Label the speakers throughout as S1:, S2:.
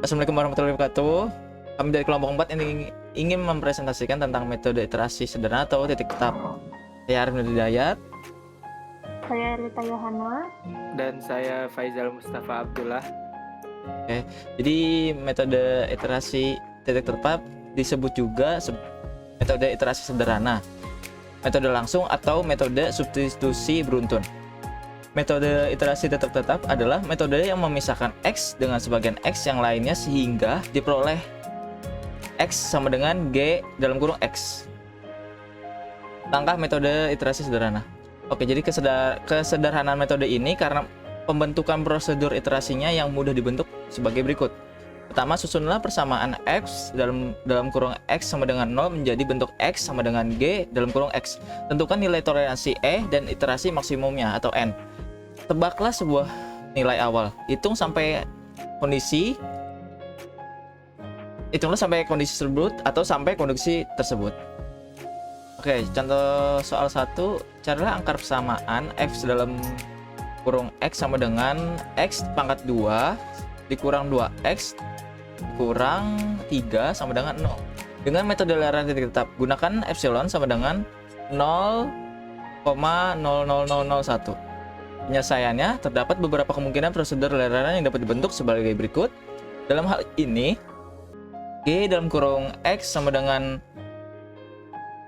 S1: Assalamualaikum warahmatullahi wabarakatuh. Kami dari kelompok 4 ini ingin mempresentasikan tentang metode iterasi sederhana atau titik tetap. Saya Arif Hidayat.
S2: Saya Rita Yohana.
S3: Dan saya Faizal Mustafa Abdullah.
S1: Oke, jadi metode iterasi titik tetap disebut juga metode iterasi sederhana, metode langsung atau metode substitusi beruntun. Metode iterasi tetap adalah metode yang memisahkan X dengan sebagian X yang lainnya sehingga diperoleh X sama dengan G dalam kurung X. Langkah metode iterasi sederhana. Oke, jadi kesederhanaan metode ini karena pembentukan prosedur iterasinya yang mudah dibentuk sebagai berikut. Pertama, susunlah persamaan X dalam kurung X sama dengan 0 menjadi bentuk X sama dengan G dalam kurung X. Tentukan nilai toleransi E dan iterasi maksimumnya atau N. Tebaklah sebuah nilai awal. Hitunglah sampai kondisi tersebut atau sampai kondisi tersebut. Oke, contoh soal 1, carilah angka persamaan X dalam kurung X sama dengan X pangkat 2 dikurang 2X kurang 3 sama dengan 0. Dengan metode lararan titik tetap, gunakan epsilon sama dengan 0,00001. Penyelesaiannya, terdapat beberapa kemungkinan prosedur lararan yang dapat dibentuk sebagai berikut. Dalam hal ini, G dalam kurung X sama dengan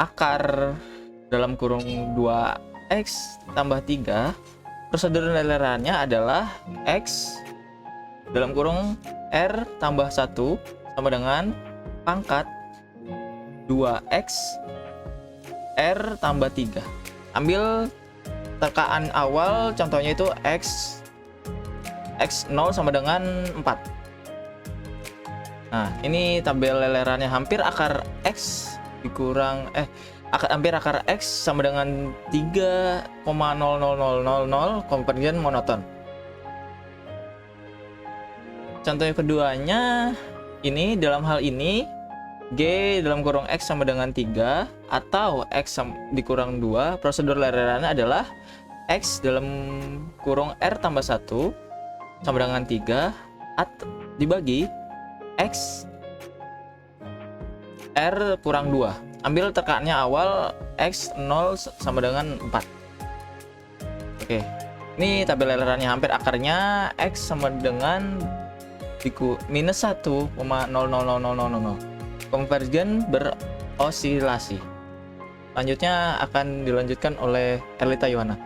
S1: akar dalam kurung 2X tambah 3. Prosedur lararannya adalah X dalam kurung R tambah 1 sama dengan pangkat 2X R tambah 3. Ambil terkaan awal, contohnya itu X0 sama dengan 4. Nah, ini tabel lelerannya hampir akar X dikurang hampir akar X sama dengan 3,00000 konvergen monoton. Contoh yang keduanya, ini dalam hal ini G dalam kurung X sama dengan 3 atau X dikurang 2. Prosedur lararannya adalah X dalam kurung R tambah 1 sama dengan 3 dibagi X R kurang 2. Ambil tekaannya awal X0 sama dengan 4. Oke, ini tabel lararannya hampir akarnya X sama dengan minus 1,00000. Konvergen berosilasi. Selanjutnya akan dilanjutkan oleh Erlita Yohana.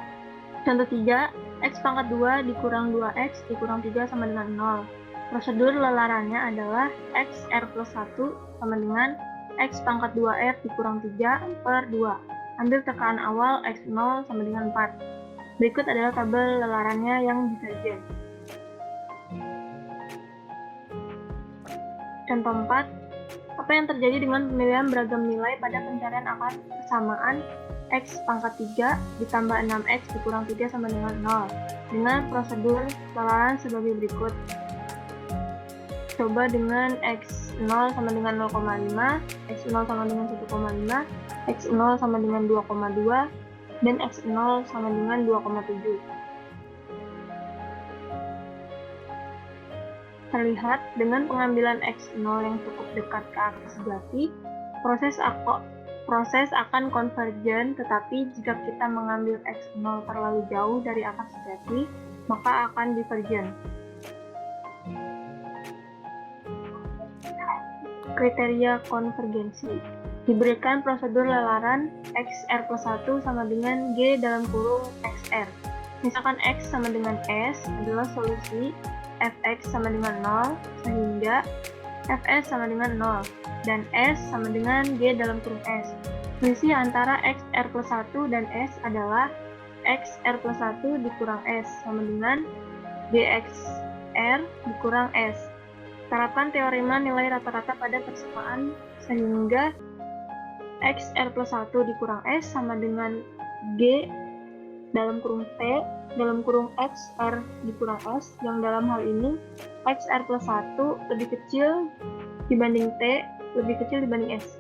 S2: Contoh 3, X pangkat 2 dikurang 2X dikurang 3 sama dengan 0. Prosedur lelarannya adalah X R plus 1 sama dengan X pangkat 2R dikurang 3 per 2. Ambil tekaan awal X0 sama dengan 4. Berikut adalah tabel lelarannya yang divergen. Contoh 4, apa yang terjadi dengan pemilihan beragam nilai pada pencarian akar persamaan X pangkat 3 ditambah 6X dikurang 3 sama dengan 0 dengan prosedur lelaran sebagai berikut. Coba dengan X0 sama dengan 0,5, X0 sama dengan 1,5, X0 sama dengan 2,2, dan X0 sama dengan 2,7. Terlihat dengan pengambilan X0 yang cukup dekat ke akar sejati, proses akan konvergen, tetapi jika kita mengambil X0 terlalu jauh dari akar sejati, maka akan divergen. Kriteria konvergensi. Diberikan prosedur lelaran XR plus 1 sama dengan G dalam kurung XR. Misalkan X sama dengan S adalah solusi Fx sama dengan 0, sehingga Fs sama dengan 0, dan S sama dengan G dalam kurung S. Selisih antara XR plus 1 dan S adalah XR plus 1 dikurang S sama dengan GXR dikurang S. Terapkan teorema nilai rata-rata pada persamaan sehingga XR plus 1 dikurang S sama dengan G dalam kurung T dalam kurung XR dikurang S, yang dalam hal ini XR plus 1 lebih kecil dibanding T lebih kecil dibanding S.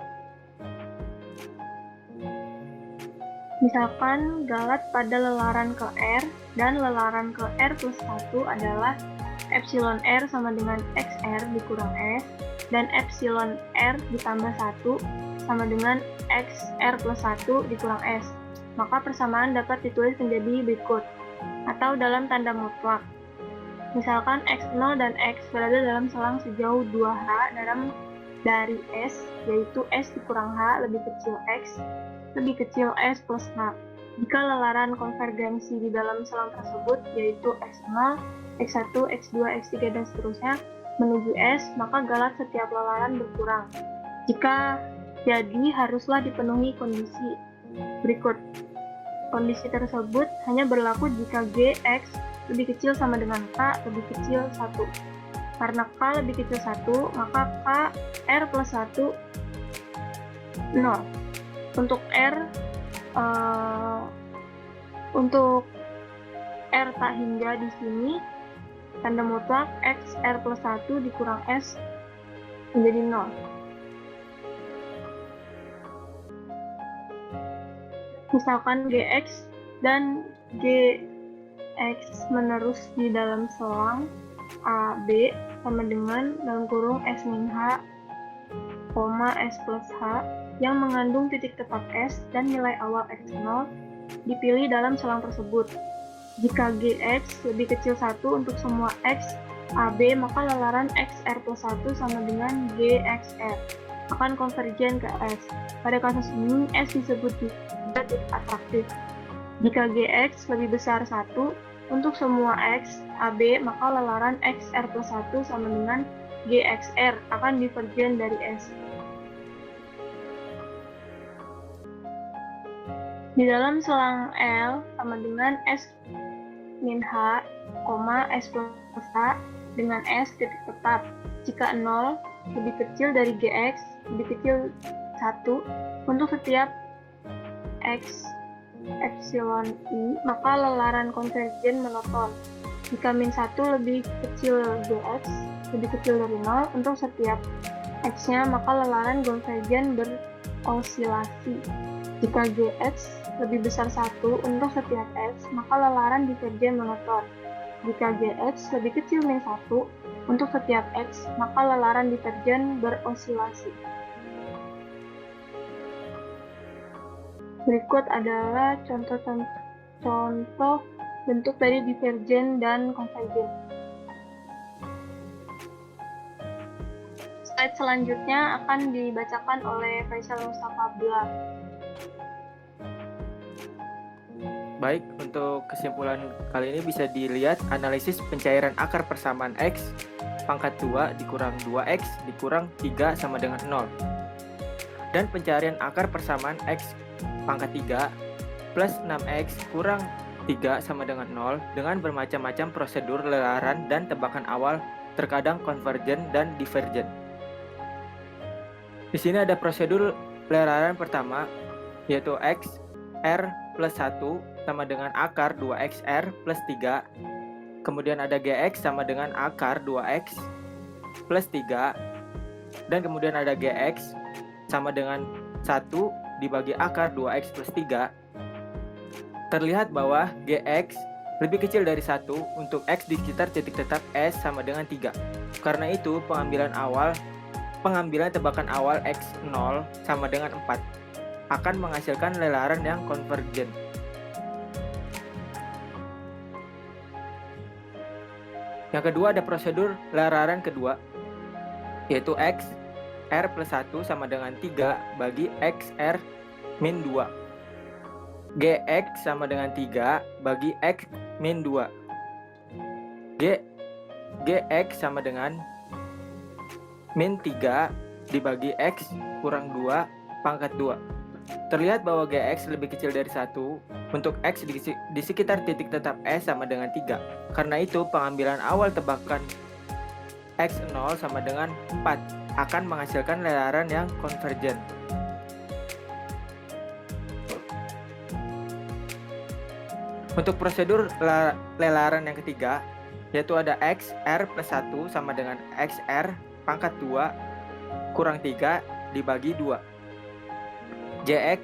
S2: Misalkan galat pada lelaran ke R dan lelaran ke R plus 1 adalah epsilon R sama dengan XR dikurang S, dan epsilon R ditambah 1 sama dengan XR plus 1 dikurang S. Maka persamaan dapat ditulis menjadi berikut, atau dalam tanda mutlak. Misalkan X0 dan X berada dalam selang sejauh 2H dari S, yaitu S dikurang H lebih kecil X, lebih kecil S plus H. Jika lelaran konvergensi di dalam selang tersebut, yaitu X0, X1, X2, X3, dan seterusnya, menuju S, maka galat setiap lelaran berkurang. Jika jadi, haruslah dipenuhi kondisi berikut. Kondisi tersebut hanya berlaku jika Gx lebih kecil sama dengan K lebih kecil 1. Karena K lebih kecil 1, maka K R plus 1 0. Untuk R tak hingga di sini, tanda mutlak X R plus 1 dikurang S menjadi 0. Misalkan Gx dan Gx menerus di dalam selang AB sama dengan dalam kurung S min H, S plus H yang mengandung titik tetap S dan nilai awal X0 dipilih dalam selang tersebut. Jika Gx lebih kecil 1 untuk semua X AB, maka lelaran XR plus 1 sama dengan Gxr akan konvergen ke S. Pada kasus ini, S disebut juga titik atraktif. Jika Gx lebih besar 1 untuk semua X AB, maka lelaran XR plus 1 sama dengan Gxr akan divergen dari S. Di dalam selang L sama dengan S min H, S plus H dengan S titik tetap. Jika 0 lebih kecil dari Gx lebih kecil 1 untuk setiap X epsilon I, maka lelaran konvergen monoton. Jika min 1 lebih kecil Gx lebih kecil dari 0 untuk setiap X-nya, maka lelaran konvergen berosilasi. Jika Gx lebih besar 1 untuk setiap X, maka lelaran divergen monoton. Jika Gx lebih kecil min 1 untuk setiap X, maka lelaran divergen berosilasi. Berikut adalah contoh bentuk dari divergen dan konvergen. Slide selanjutnya akan dibacakan oleh Faisal Mustafa Abdullah.
S3: Baik, untuk kesimpulan kali ini bisa dilihat analisis pencairan akar persamaan X pangkat 2 dikurang 2X dikurang 3 sama dengan 0. Dan pencarian akar persamaan X pangkat 3 plus 6X kurang 3 sama dengan 0 dengan bermacam-macam prosedur lelaran dan tebakan awal, terkadang konvergen dan divergen. Di sini ada prosedur lelaran pertama, yaitu X R plus 1 sama dengan akar 2XR plus 3. Kemudian ada Gx sama dengan akar 2X plus 3. Dan kemudian ada Gx sama dengan 1 dibagi akar 2X plus 3. Terlihat bahwa Gx lebih kecil dari 1 untuk X di sekitar titik tetap S sama dengan 3. Karena itu pengambilan tebakan awal X0 sama dengan 4 akan menghasilkan lelaran yang konvergen. Yang kedua ada prosedur lelaran kedua, yaitu X R plus 1 sama dengan 3 bagi XR min 2. Gx sama dengan 3 bagi X min 2. Gx sama dengan min 3 dibagi X kurang 2 pangkat 2. Terlihat bahwa Gx lebih kecil dari 1 untuk X di sekitar titik tetap S sama dengan 3. Karena itu pengambilan awal tebakan X0 sama dengan 4 akan menghasilkan lelaran yang konvergen. Untuk prosedur lelaran yang ketiga, yaitu ada X R plus 1 sama dengan XR pangkat 2 kurang 3 dibagi 2. Jx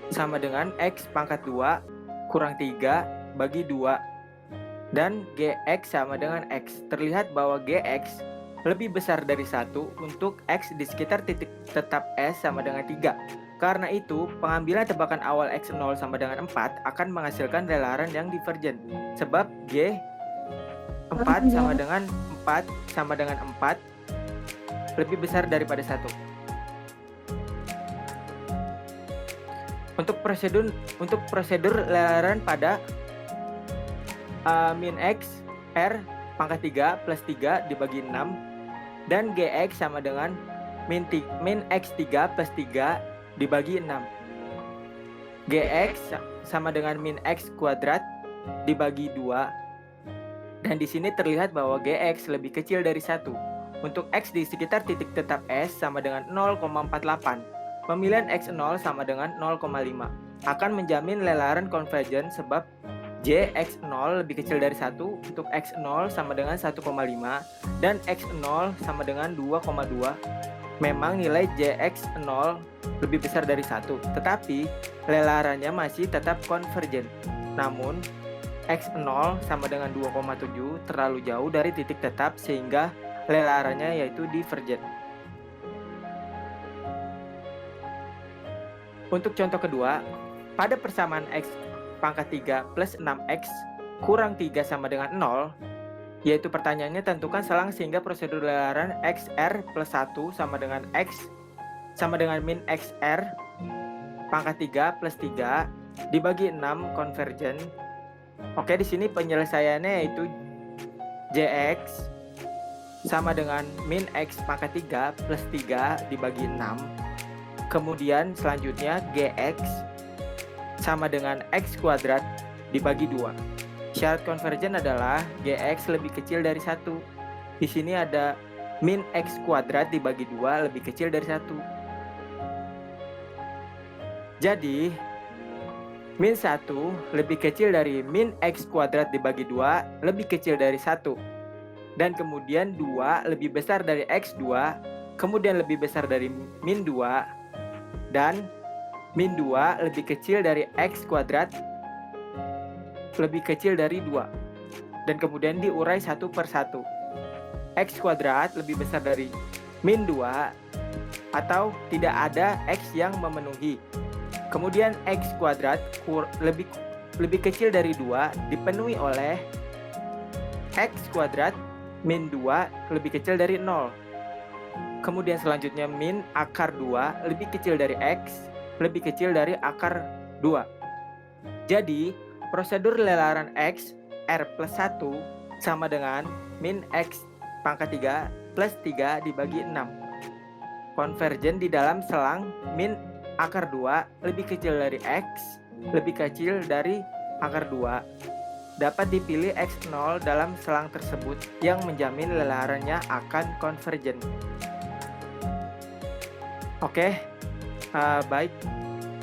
S3: sama dengan X pangkat 2 kurang 3 bagi 2. dan Gx sama dengan X. Terlihat bahwa Gx lebih besar dari 1 untuk X di sekitar titik tetap S sama dengan 3. Karena itu, pengambilan tebakan awal X0 sama dengan 4 akan menghasilkan lelaran yang divergen. Sebab G 4 sama dengan 4 sama dengan 4 lebih besar daripada 1. Untuk prosedur lelaran pada min X R pangkat 3 plus 3 dibagi 6 dan Gx sama dengan min X3 plus 3 dibagi 6. Gx sama dengan min X kuadrat dibagi 2. Dan di sini terlihat bahwa Gx lebih kecil dari 1. Untuk X di sekitar titik tetap S sama dengan 0,48. Pemilihan X0 sama dengan 0,5 akan menjamin lelaran konvergen sebab Jx0 lebih kecil dari 1 untuk X0 sama dengan 1,5 dan X0 sama dengan 2,2. Memang nilai Jx0 lebih besar dari 1, tetapi lelarannya masih tetap konvergen. Namun X0 sama dengan 2,7 terlalu jauh dari titik tetap sehingga lelarannya yaitu divergen. Untuk contoh kedua, pada persamaan X pangkat 3 plus 6X kurang 3 sama dengan 0, yaitu pertanyaannya tentukan selang sehingga prosedur lelaran XR plus 1 sama dengan X sama dengan min XR pangkat 3 plus 3 dibagi 6 konvergen. Oke, di sini penyelesaiannya yaitu Jx sama dengan min X pangkat 3 plus 3 dibagi 6. Kemudian selanjutnya Gx sama dengan X kuadrat dibagi 2. Syarat konvergen adalah Gx lebih kecil dari 1. Di sini ada min X kuadrat dibagi 2 lebih kecil dari 1. Jadi min 1 lebih kecil dari min X kuadrat dibagi 2 lebih kecil dari 1. Dan kemudian 2 lebih besar dari X2, kemudian lebih besar dari min 2, dan min 2 lebih kecil dari X kuadrat lebih kecil dari 2. Dan kemudian diurai satu per satu. X kuadrat lebih besar dari min 2 atau tidak ada X yang memenuhi. Kemudian X kuadrat lebih kecil dari 2 dipenuhi oleh X kuadrat min 2 lebih kecil dari 0. Kemudian selanjutnya min akar 2 lebih kecil dari X lebih kecil dari akar 2. Jadi prosedur lelaran X R plus 1 sama dengan min X pangkat 3 plus 3 dibagi 6. Konvergen di dalam selang min akar 2 lebih kecil dari X lebih kecil dari akar 2. Dapat dipilih X0 dalam selang tersebut yang menjamin lelarannya akan konvergen. Oke, baik.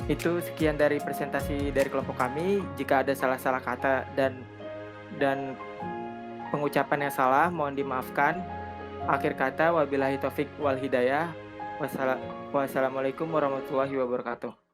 S3: Itu sekian dari presentasi dari kelompok kami. Jika ada salah-salah kata dan pengucapan yang salah, mohon dimaafkan. Akhir kata, wabillahi taufik wal hidayah. Wassalamualaikum warahmatullahi wabarakatuh.